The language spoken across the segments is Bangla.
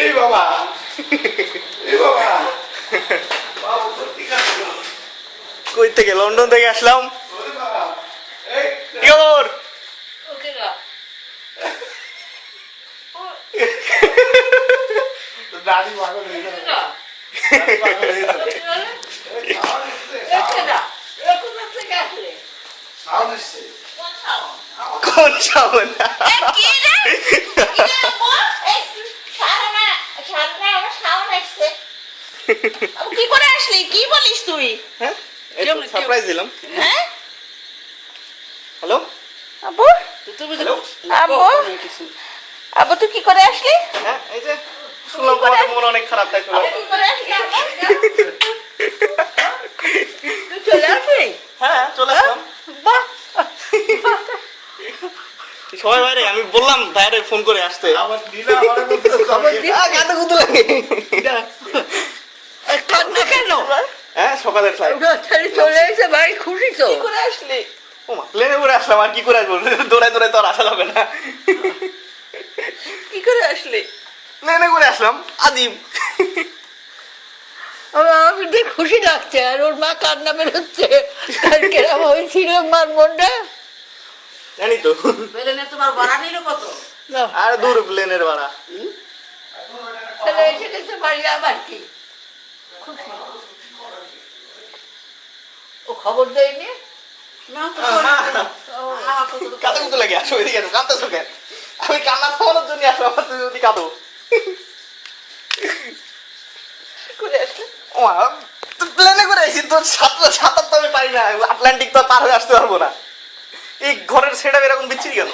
এই বাবা, এই বাবা, কই থেকে? লন্ডন থেকে আসলাম। কি খবর? দাড়ি পাগল হয়ে যাবে। কোন সাউন্ড? কি করে আসলি? কি বলিস তুই? হ্যাঁ, সারপ্রাইজ দিলাম। হ্যাঁ হ্যালো আব্বু, আব্বু, আব্বু তুই কি করে আসলি? হ্যাঁ, এই যে শুনলাম তোমাদের মন অনেক খারাপ, তাই চলে কি করে আসলি? তুই চলে আসলি? হ্যাঁ, চলে আসলাম। বাহ, সবাই বাইরে, আমি বললাম বাইরে ফোন করে আসতে। আমার দিনা আমারে বলতেছে খবর দি। কাঁদে কুদু লাগে। কান্না কেন? হ্যাঁ, সকালে ফ্লাইট। ছেড়ে চলে এসে বাড়ি খুশি তো? কি করে আসলি? ওমা, প্লেনে করে আসলাম, আর কি করে আসবো? দৌড়ায় দৌড়ায় তো আর আসা যাবে না। কি করে আসলি? প্লেনে করে আসলাম, আদিম। আমার দেখ খুশি লাগছে, আর ওর মা কান্না বেরোচ্ছে। কেরম হয়েছিল মার মনটা? জানি তো। বেলেনে তোমার ভাড়া নিল কত? আর দূর প্লেনের ভাড়া। ছেলে এসে গেছে বাড়ি, আবার কি খুশি? ও খবর দেয়নি? কাঁদে কুদু লাগে, আসো এদিকে, আসো, কাঁদতেছো কেন? আমি কান্না থামানোর জন্য আসো, আমার তুমি যদি কাঁদো। করে আসলে ওমা, প্লেনে করে আসি তো, সাঁতার তো আমি পারি না, আটলান্টিক তো পার হয়ে আসতে পারবো না। এই ঘরের সেটা এরকম বিচ্ছিরি কেন?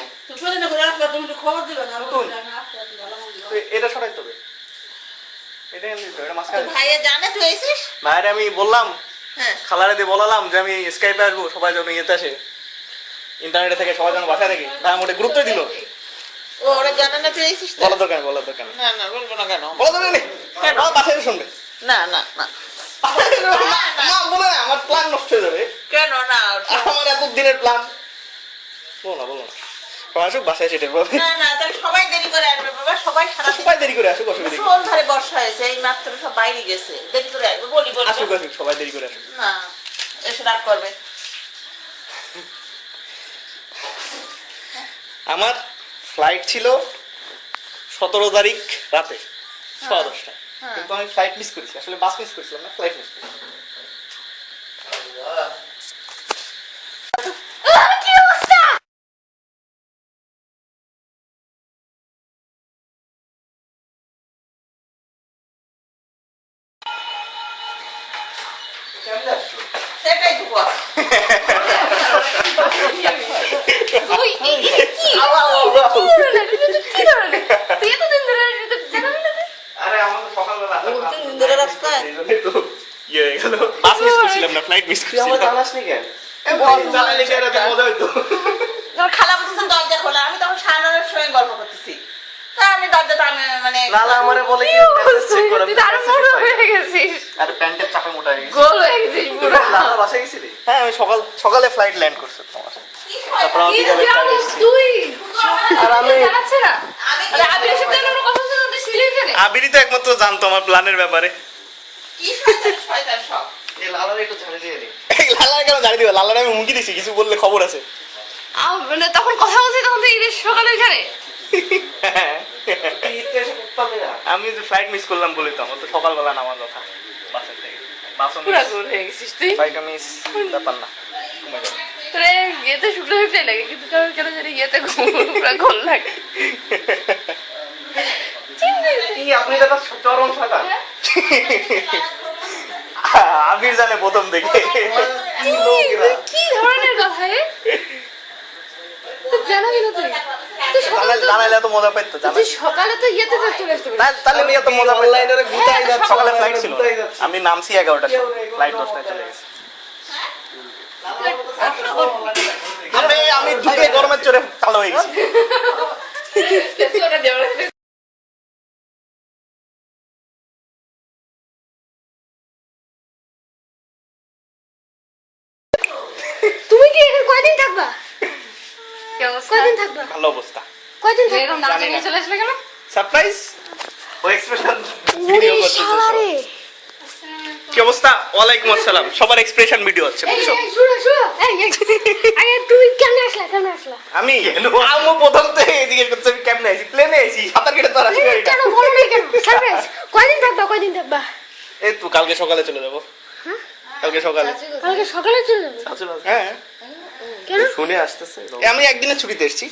খবর দিবে না? এটা সরাই তবে, এটা মাঝখানে। ভাইয়া জানে তুই এসিস? বাইরে আমি বললাম, হ্যাঁ, খালারে দিয়ে বলালাম যে আমি স্কাইপে আসবো, সবাই যেন ইয়েতে আসে, ইন্টারনেটে থেকে সবাই যেন বাসায় থেকে। ভাই মোটে গুরুত্ব দিল। ও ওরা জানে না তুই এসিস? বলার দরকার নেই, বলার দরকার নেই, না না বলবো না। কেন বলার দরকার নেই। আমার বাসায় এসে শুনবে। না না না না, বলে না, আমার প্ল্যান নষ্ট হয়ে যাবে। কেন না? আমার এত দিনের প্ল্যান। বলো না, বলো না, সবাই আসুক, বাসায় এসে টের পাবে। না না, তাহলে সবাই দেরি করে আসবে বাবা, সবাই সারা সবাই দেরি করে আসুক, অসুবিধা নেই। ভীষণ ধারে বর্ষা হয়েছে, এই মাত্র সব বাইরে গেছে, দেরি করে আসবে। বলি বলি আসুক, আসুক, সবাই দেরি করে আসুক। না, এসে রাগ করবে। আমার ফ্লাইট ছিল 17 তারিখ রাতে 10:30টায়, কিন্তু আমি ফ্লাইট মিস করেছি। আসলে বাস মিস করেছিলাম না, ফ্লাইট মিস করেছি। কি অবস্থা? সেটাই তো বল। তুই কি কি ধরনের? তুই এতদিন ধরে জানাবি না? আরে আমার তো সকালবেলা বহুদিন ধরে রাস্তায়। এইজন্যই তো ইয়ে হয়ে গেল, বাস মিস করছিলাম না, ফ্লাইট মিস করছিলাম। তুই আমার জানাসনি কেন? জানালে কি আর এত মজা হইতো? তোর খালা বলতেছেন দরজা খোলা, আমি তখন সানারের সঙ্গে গল্প করতেছি। তা আমি দরজাটা আমি মানে লালা আমারে বলে কি মেসেজ চেক করে। তুই তার মোটা হয়ে গেছিস, আরে প্যান্টের চাপে মোটা হয়ে গেছে। গোল হয়ে গেছিস পুরো। লালা বাসায় গেছিলি? হ্যাঁ, আমি সকালে ফ্লাইট ল্যান্ড করছে তোমার। তারপর আমি কি বিকালে ফ্লাইট জানিস এসেছি। তুই? আর আমি জানাচ্ছে না? আমি আরে আবিরের সাথে আমার কথা শুনে তুই ছিলি এখানে? আবিরই তো একমাত্র জানতো আমার প্ল্যানের ব্যাপারে। কি শয়তান শয়তান সব। এই লালারে একটু ঝাড়ি দিয়ে দে। এই লালারে কেন ঝাড়ি দিবা? লালারে আমি হুমকি দিছি, কিছু বললে খবর আছে। মানে তখন কথা বলছি, তখন তুই ঈদের সকালে এখানে। আমি যে ফ্লাইট মিস করলাম বলি তো, আমার তো সকালবেলা নামার কথা বাসের থেকে। বাসও পুরা মিস, গোল হয়ে গেছিস তুই। ফ্লাইটও মিস, ব্যাপার না, ঘুমাই যাবো। তোর ইয়েতে শুক্লো শুক্লাই লাগে, কিন্তু তোর কেন জানি ইয়েতে পুরা গোল লাগে। কি আপনি দাদা চরম শয়তান। আবির জানে প্রথম দেখে। কি ধরনের কথা এ? তুই জানাবি না? তুই সকালে তো জানাইলে এত মজা পাইতো, তুই সকালে তো ইয়েতে চলে আসতে পারিস। তাহলে আমি এত মজা পাইতাম। সকালে ফ্লাইট ছিল, আমি নামছি 11টার সময়, ফ্লাইট 10টায় চলে গেছে। আমি ঢুকে গরমের চড়ে কালো হয়ে গেছি। তুই কি এখানে কয়দিন থাকবা? কি অবস্থা? কয়দিন থাকবা? ভালো অবস্থা। কয়দিন তুমি থাকবা? এরকম দাঁড়িয়ে জানি না। নিয়ে চলে আসলে কেন? সারপ্রাইজ ও এক্সপ্রেশন ওরে ভিডিও করতেছে শালা সব। রে। কি অবস্থা? ওয়ালাইকুম আসসালাম। সবার এক্সপ্রেশন ভিডিও হচ্ছে এই, বুঝছো? এই, শুনো, শুনো। এই, আরে তুই কেমনে আসলা? কেমনে আসলা? আমি আমু প্রথম থেকে জিজ্ঞেস করতে আমি কেমনে আইছি? প্লেনে আইছি, সাঁতার কেটে তো আর আসবে এটা। কেন বলো না কেন? সারপ্রাইজ। কয়দিন থাকবা? কয়দিন থাকবা? এই তো কালকে সকালে চলে যাবো। হ্যাঁ? কালকে সকালে। কালকে সকালে চলে যাবে? হ্যাঁ। কেন? শুনে আসতেছে আমি একদিনের ছুটিতে এসেছি।